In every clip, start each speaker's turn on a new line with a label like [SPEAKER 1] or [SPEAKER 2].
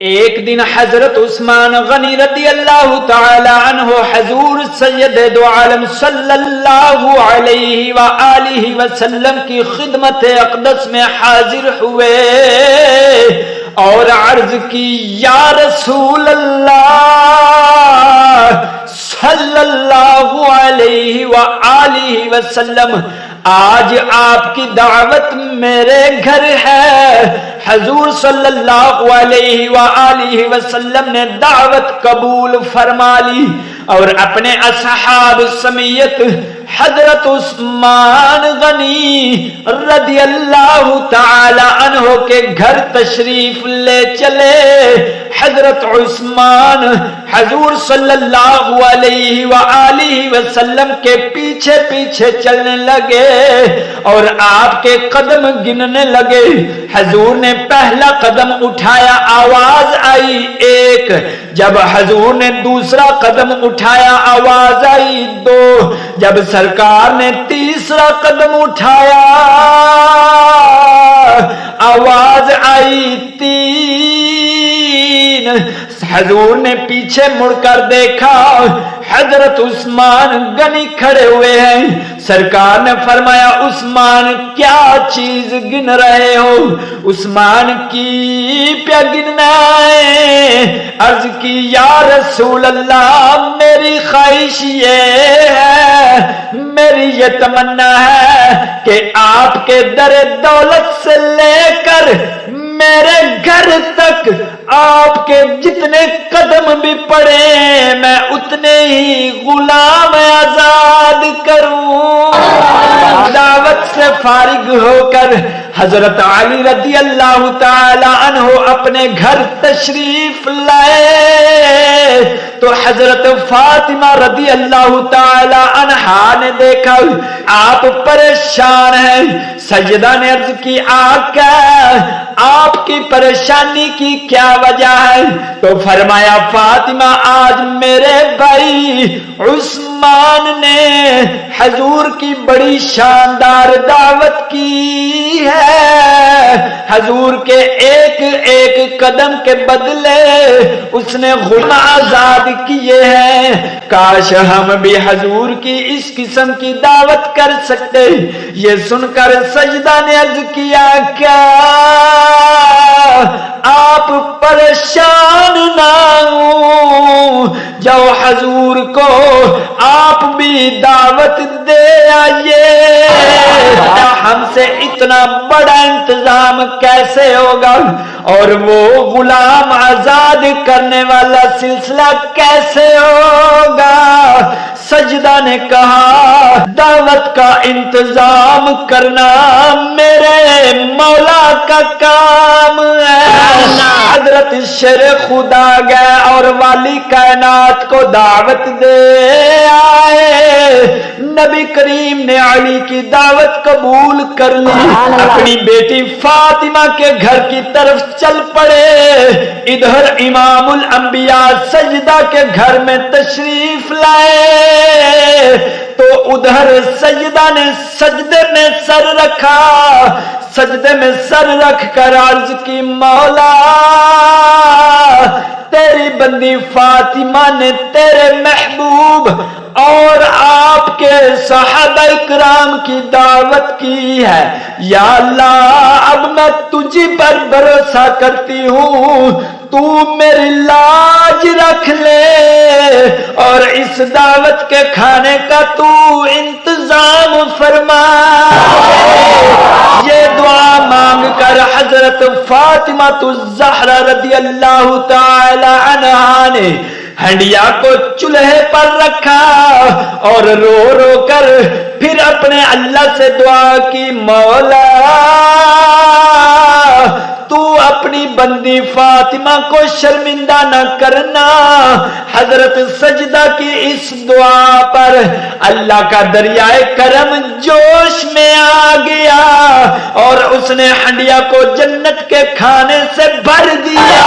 [SPEAKER 1] ایک دن حضرت عثمان غنی رضی اللہ تعالی عنہ حضور سید دو عالم صلی اللہ علیہ وآلہ وسلم کی خدمت اقدس میں حاضر ہوئے اور عرض کی، یا رسول اللہ صلی اللہ علیہ وآلہ وسلم، آج آپ کی دعوت میرے گھر ہے۔ حضور صلی اللہ علیہ وآلہ وسلم نے دعوت قبول فرما لی اور اپنے اصحاب سمیت حضرت عثمان غنی رضی اللہ تعالی عنہ کے گھر تشریف لے چلے۔ حضرت عثمان حضور صلی اللہ علیہ وآلہ وسلم کے پیچھے پیچھے چلنے لگے اور آپ کے قدم گننے لگے۔ حضور نے پہلا قدم اٹھایا، آواز آئی ایک، جب حضور نے دوسرا قدم اٹھایا آواز آئی دو، جب سرکار نے تیسرا قدم اٹھایا آواز آئی تین۔ حضور نے پیچھے مڑ کر دیکھا، حضرت عثمان غنی کھڑے ہوئے ہیں۔ سرکار نے فرمایا، عثمان کیا چیز گن رہے ہو؟ عثمان کی پیا گننا ہے۔ عرض کی، یا رسول اللہ میری خواہش یہ ہے، میری یہ تمنا ہے کہ آپ کے در دولت سے لے کر میرے گھر تک آپ کے جتنے قدم بھی پڑے میں اتنے ہی غلام آزاد کروں۔ دعوت سے فارغ ہو کر حضرت علی رضی اللہ تعالی عنہ اپنے گھر تشریف لائے تو حضرت فاطمہ رضی اللہ تعالی عنہا نے دیکھا آپ پریشان ہیں۔ سجدہ نے عرض کی، آقا آپ کی پریشانی کی کیا وجہ ہے؟ تو فرمایا، فاطمہ آج میرے بھائی عثمان نے حضور کی بڑی شاندار دعوت کی ہے۔ حضور کے ایک ایک قدم کے بدلے اس نے غلام آزاد کیے ہیں۔ کاش ہم بھی حضور کی اس قسم کی دعوت کر سکتے۔ یہ سن کر سجدہ نے عرض کیا، کیا آپ پریشان نہ ہوں، جو حضور کو آپ بھی دعوت دے آئیے۔ ہم سے اتنا بڑا انتظام کیسے ہوگا اور وہ غلام آزاد کرنے والا سلسلہ کیسے ہوگا؟ سجدہ نے کہا، دعوت کا انتظام کرنا میرے مولا کا کام ہے۔ حضرت شیر خدا گئے اور والی کائنات کو دعوت دے آئے۔ نبی کریم نے علی کی دعوت قبول کر لی، اپنی بیٹی فاطمہ کے گھر کی طرف چل پڑے۔ ادھر امام الانبیاء سجدہ کے گھر میں تشریف لائے تو ادھر سجدہ نے سجدے میں سر رکھا، سجدے میں سر رکھ کر عرض کی، مولا تیری بندی فاطمہ نے تیرے محبوب اور آپ کے صحابہ اکرام کی دعوت کی ہے، یا اللہ اب میں تجھ پر بھروسہ کرتی ہوں، تو میری لاج رکھ لے اور اس دعوت کے کھانے کا تو انتظام فرما۔ یہ دعا مانگ کر حضرت فاطمہ الزہرا رضی اللہ تعالی عنہا نے ہنڈیا کو چولہے پر رکھا اور رو رو کر پھر اپنے اللہ سے دعا کی، مولا تو اپنی بندی فاطمہ کو شرمندہ نہ کرنا۔ حضرت سجدہ کی اس دعا پر اللہ کا دریائے کرم جوش میں آ گیا اور اس نے ہنڈیا کو جنت کے کھانے سے بھر دیا۔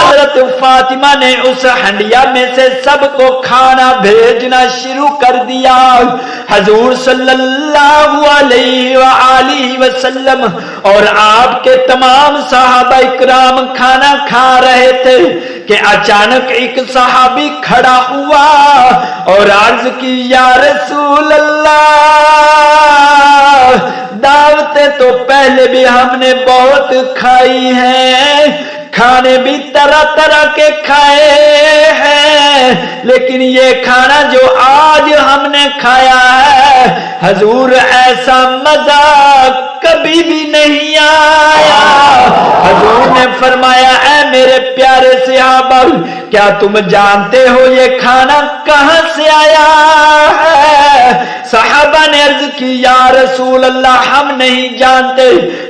[SPEAKER 1] حضرت فاطمہ نے اس ہنڈیا میں سے سب کو کھانا بھیجنا شروع کر دیا۔ حضور صلی اللہ علیہ وآلہ وسلم اور آپ کے تمام صحابہ اکرام کھانا کھا رہے تھے کہ اچانک ایک صحابی کھڑا ہوا اور عرض کی یا رسول اللہ، دعوتیں تو پہلے بھی ہم نے بہت کھائی ہیں، کھانے بھی طرح طرح کے کھائے ہیں، لیکن یہ کھانا جو آج ہم نے کھایا ہے حضور ایسا مزہ کبھی بھی نہیں آیا۔ حضور نے فرمایا اے میرے پیارے صحابہ، کیا تم جانتے ہو یہ کھانا کہاں سے آیا ہے؟ صحابہ نے عرض کی یا رسول اللہ ہم نہیں جانتے۔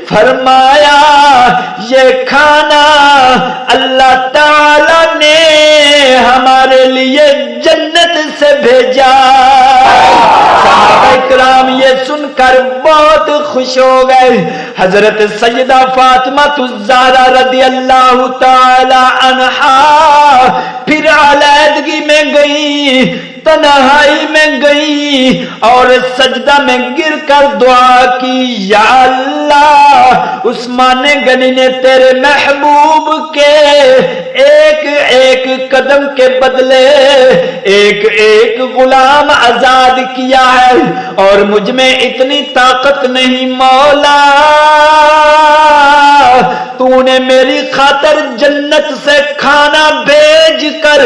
[SPEAKER 1] فرمایا یہ کھانا اللہ تعالی نے ہمارے لیے جنت سے بھیجا۔ صحابہ کرام یہ سن کر بہت خوش ہو گئے۔ حضرت سیدہ فاطمہ الزہرا رضی اللہ تعالی عنہا پھر علیحدگی میں گئی، تنہائی میں گئی اور سجدہ میں گر کر دعا کی یا اللہ، عثمان غنی نے تیرے محبوب کے ایک ایک قدم کے بدلے ایک ایک غلام آزاد کیا ہے اور مجھ میں اتنی طاقت نہیں مولا، تو نے میری خاطر جنت سے کھانا بھیج کر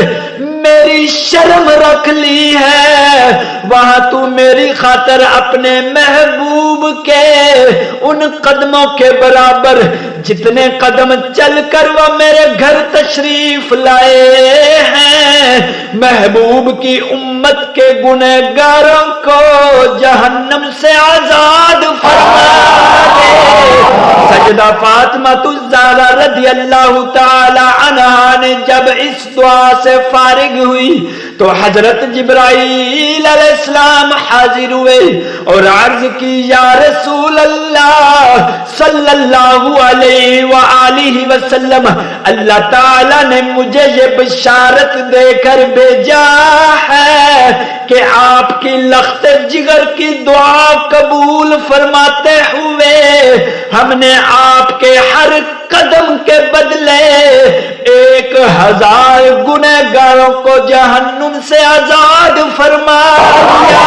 [SPEAKER 1] میری شرم رکھ لی ہے، وہاں تو میری خاطر اپنے محبوب کے ان قدموں کے برابر جتنے قدم چل کر وہ میرے گھر تشریف لائے ہیں، محبوب کی امت کے گنہگاروں کو جہنم سے آزاد فرما دے۔ سیدہ فاطمہ الزہرا رضی اللہ تعالی عنہا نے جب اس دعا سے فارغ ہوئی تو حضرت جبرائیل علیہ السلام حاضر ہوئے اور عرض کی یا رسول اللہ صلی اللہ علیہ وآلہ وسلم، اللہ تعالی نے مجھے یہ بشارت دے کر بھیجا ہے کہ آپ کی لخت جگر کی دعا قبول فرماتے ہوئے ہم نے آپ کے ہر قدم کے بدلے 1000 گنہگاروں کو جہنم سے آزاد فرما دیا۔